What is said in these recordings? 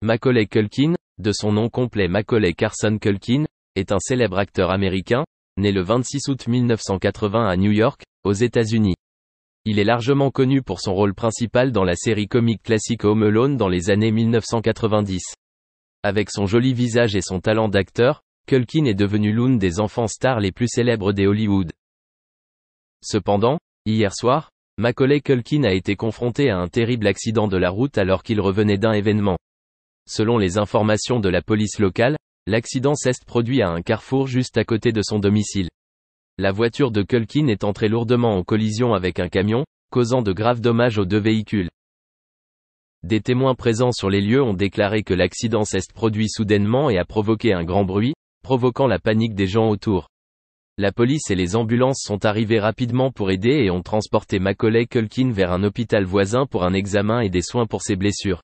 Macaulay Culkin, de son nom complet Macaulay Carson Culkin, est un célèbre acteur américain, né le 26 août 1980 à New York, aux États-Unis. Il est largement connu pour son rôle principal dans la série comique classique Home Alone dans les années 1990. Avec son joli visage et son talent d'acteur, Culkin est devenu l'une des enfants stars les plus célèbres des Hollywood. Cependant, hier soir, Macaulay Culkin a été confronté à un terrible accident de la route alors qu'il revenait d'un événement. Selon les informations de la police locale, l'accident s'est produit à un carrefour juste à côté de son domicile. La voiture de Culkin est entrée lourdement en collision avec un camion, causant de graves dommages aux deux véhicules. Des témoins présents sur les lieux ont déclaré que l'accident s'est produit soudainement et a provoqué un grand bruit, provoquant la panique des gens autour. La police et les ambulances sont arrivées rapidement pour aider et ont transporté Macaulay Culkin vers un hôpital voisin pour un examen et des soins pour ses blessures.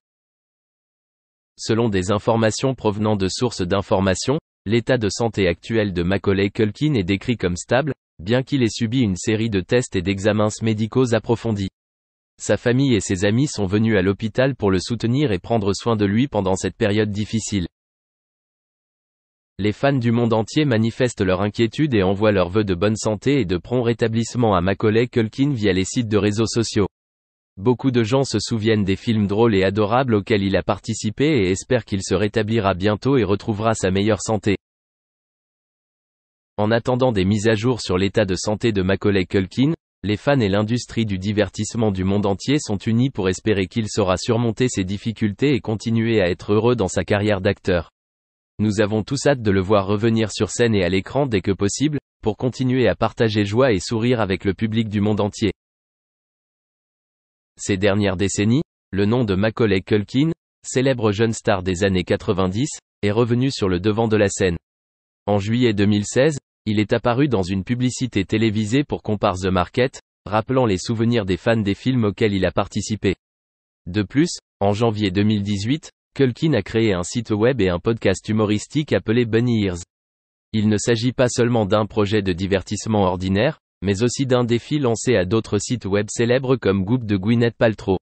Selon des informations provenant de sources d'information, l'état de santé actuel de Macaulay Culkin est décrit comme stable, bien qu'il ait subi une série de tests et d'examens médicaux approfondis. Sa famille et ses amis sont venus à l'hôpital pour le soutenir et prendre soin de lui pendant cette période difficile. Les fans du monde entier manifestent leur inquiétude et envoient leurs vœux de bonne santé et de prompt rétablissement à Macaulay Culkin via les sites de réseaux sociaux. Beaucoup de gens se souviennent des films drôles et adorables auxquels il a participé et espèrent qu'il se rétablira bientôt et retrouvera sa meilleure santé. En attendant des mises à jour sur l'état de santé de Macaulay Culkin, les fans et l'industrie du divertissement du monde entier sont unis pour espérer qu'il saura surmonter ses difficultés et continuer à être heureux dans sa carrière d'acteur. Nous avons tous hâte de le voir revenir sur scène et à l'écran dès que possible, pour continuer à partager joie et sourire avec le public du monde entier. Ces dernières décennies, le nom de Macaulay Culkin, célèbre jeune star des années 90, est revenu sur le devant de la scène. En juillet 2016, il est apparu dans une publicité télévisée pour Compare the Market, rappelant les souvenirs des fans des films auxquels il a participé. De plus, en janvier 2018, Culkin a créé un site web et un podcast humoristique appelé Bunny Ears. Il ne s'agit pas seulement d'un projet de divertissement ordinaire, mais aussi d'un défi lancé à d'autres sites web célèbres comme Goop de Gwyneth Paltrow.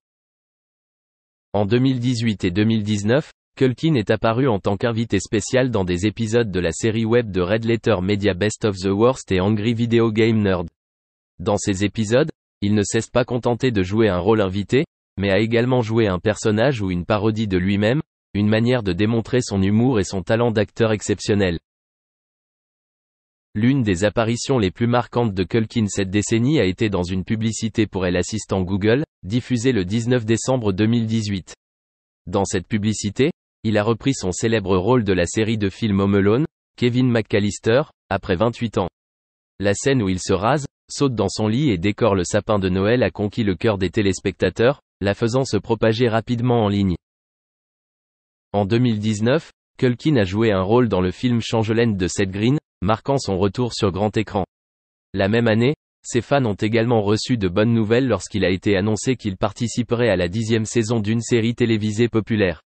En 2018 et 2019, Culkin est apparu en tant qu'invité spécial dans des épisodes de la série web de Red Letter Media Best of the Worst et Angry Video Game Nerd. Dans ces épisodes, il ne s'est pas contenté de jouer un rôle invité, mais a également joué un personnage ou une parodie de lui-même, une manière de démontrer son humour et son talent d'acteur exceptionnel. L'une des apparitions les plus marquantes de Culkin cette décennie a été dans une publicité pour l'assistant Google, diffusée le 19 décembre 2018. Dans cette publicité, il a repris son célèbre rôle de la série de films Home Alone, Kevin McAllister, après 28 ans. La scène où il se rase, saute dans son lit et décore le sapin de Noël a conquis le cœur des téléspectateurs, la faisant se propager rapidement en ligne. En 2019, Culkin a joué un rôle dans le film Changeland de Seth Green, marquant son retour sur grand écran. La même année, ses fans ont également reçu de bonnes nouvelles lorsqu'il a été annoncé qu'il participerait à la 10e saison d'une série télévisée populaire.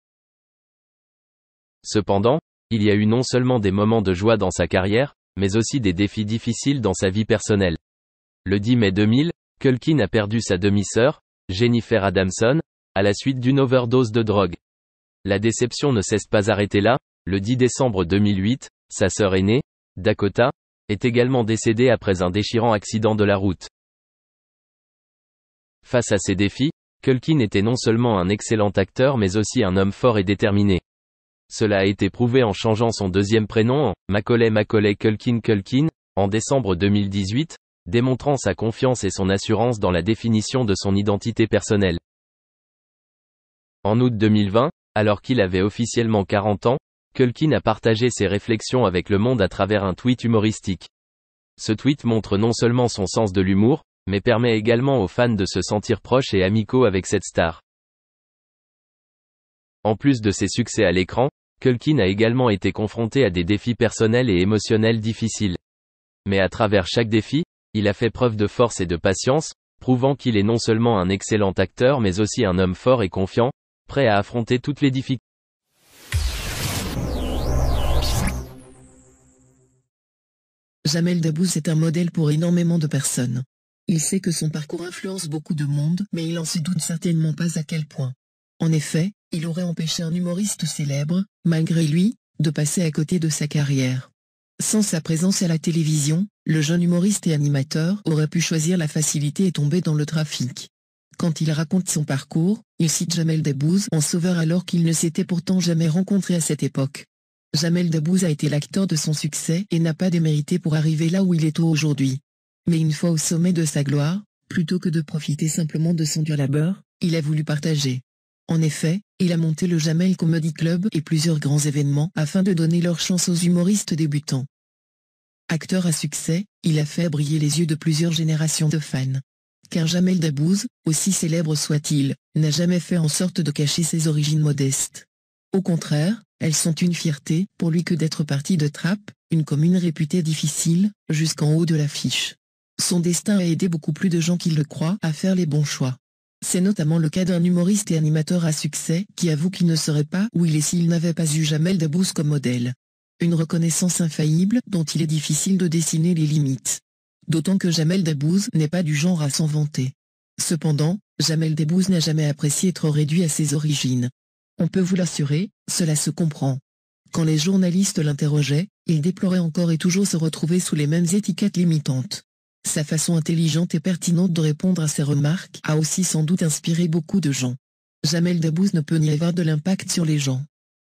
Cependant, il y a eu non seulement des moments de joie dans sa carrière, mais aussi des défis difficiles dans sa vie personnelle. Le 10 mai 2000, Culkin a perdu sa demi-sœur, Jennifer Adamson, à la suite d'une overdose de drogue. La déception ne s'est pas arrêtée là, le 10 décembre 2008, sa sœur aînée, Dakota, est également décédée après un déchirant accident de la route. Face à ces défis, Culkin était non seulement un excellent acteur mais aussi un homme fort et déterminé. Cela a été prouvé en changeant son deuxième prénom en Macaulay Culkin, en décembre 2018, démontrant sa confiance et son assurance dans la définition de son identité personnelle. En août 2020, alors qu'il avait officiellement 40 ans, Culkin a partagé ses réflexions avec le monde à travers un tweet humoristique. Ce tweet montre non seulement son sens de l'humour, mais permet également aux fans de se sentir proches et amicaux avec cette star. En plus de ses succès à l'écran, Culkin a également été confronté à des défis personnels et émotionnels difficiles. Mais à travers chaque défi, il a fait preuve de force et de patience, prouvant qu'il est non seulement un excellent acteur mais aussi un homme fort et confiant, prêt à affronter toutes les difficultés. Jamel Debbouze est un modèle pour énormément de personnes. Il sait que son parcours influence beaucoup de monde, mais il en se doute certainement pas à quel point. En effet, il aurait empêché un humoriste célèbre, malgré lui, de passer à côté de sa carrière. Sans sa présence à la télévision, le jeune humoriste et animateur aurait pu choisir la facilité et tomber dans le trafic. Quand il raconte son parcours, il cite Jamel Debbouze en sauveur alors qu'il ne s'était pourtant jamais rencontré à cette époque. Jamel Debbouze a été l'acteur de son succès et n'a pas démérité pour arriver là où il est aujourd'hui. Mais une fois au sommet de sa gloire, plutôt que de profiter simplement de son dur labeur, il a voulu partager. En effet, il a monté le Jamel Comedy Club et plusieurs grands événements afin de donner leur chance aux humoristes débutants. Acteur à succès, il a fait briller les yeux de plusieurs générations de fans. Car Jamel Debbouze, aussi célèbre soit-il, n'a jamais fait en sorte de cacher ses origines modestes. Au contraire, elles sont une fierté pour lui que d'être parti de Trappes, une commune réputée difficile, jusqu'en haut de l'affiche. Son destin a aidé beaucoup plus de gens qu'il le croient à faire les bons choix. C'est notamment le cas d'un humoriste et animateur à succès qui avoue qu'il ne saurait pas où il est s'il n'avait pas eu Jamel Debbouze comme modèle. Une reconnaissance infaillible dont il est difficile de dessiner les limites. D'autant que Jamel Debbouze n'est pas du genre à s'en vanter. Cependant, Jamel Debbouze n'a jamais apprécié être réduit à ses origines. On peut vous l'assurer, cela se comprend. Quand les journalistes l'interrogeaient, il déplorait encore et toujours se retrouver sous les mêmes étiquettes limitantes. Sa façon intelligente et pertinente de répondre à ces remarques a aussi sans doute inspiré beaucoup de gens. Jamel Debbouze ne peut ni avoir de l'impact sur les gens.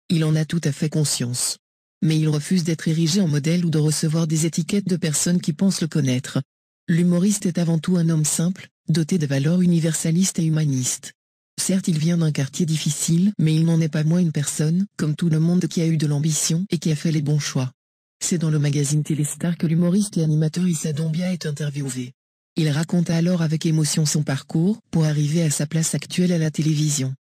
Il en a tout à fait conscience. Mais il refuse d'être érigé en modèle ou de recevoir des étiquettes de personnes qui pensent le connaître. L'humoriste est avant tout un homme simple, doté de valeurs universalistes et humanistes. Certes, il vient d'un quartier difficile, mais il n'en est pas moins une personne, comme tout le monde, qui a eu de l'ambition et qui a fait les bons choix. C'est dans le magazine Téléstar que l'humoriste et animateur Issa Doumbia est interviewé. Il raconte alors avec émotion son parcours pour arriver à sa place actuelle à la télévision.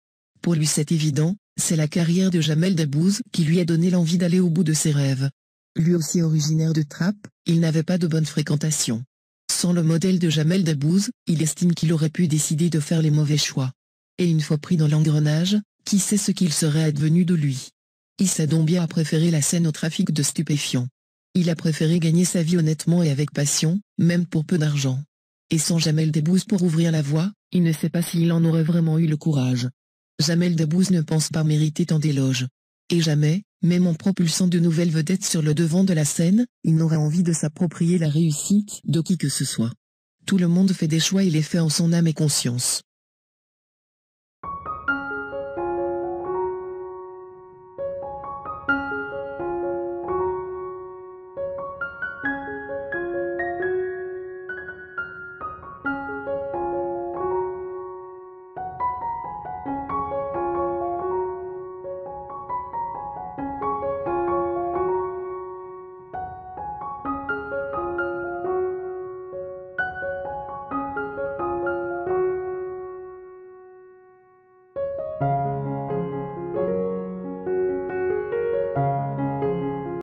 Pour lui, c'est évident, c'est la carrière de Jamel Debbouze qui lui a donné l'envie d'aller au bout de ses rêves. Lui aussi originaire de Trappes, il n'avait pas de bonne fréquentation. Sans le modèle de Jamel Debbouze, il estime qu'il aurait pu décider de faire les mauvais choix. Et une fois pris dans l'engrenage, qui sait ce qu'il serait advenu de lui. Issa Doumbia a préféré la scène au trafic de stupéfiants. Il a préféré gagner sa vie honnêtement et avec passion, même pour peu d'argent. Et sans Jamel Debbouze pour ouvrir la voie, il ne sait pas s'il en aurait vraiment eu le courage. Jamel Debbouze ne pense pas mériter tant d'éloges. Et jamais, même en propulsant de nouvelles vedettes sur le devant de la scène, il n'aurait envie de s'approprier la réussite de qui que ce soit. Tout le monde fait des choix et les fait en son âme et conscience.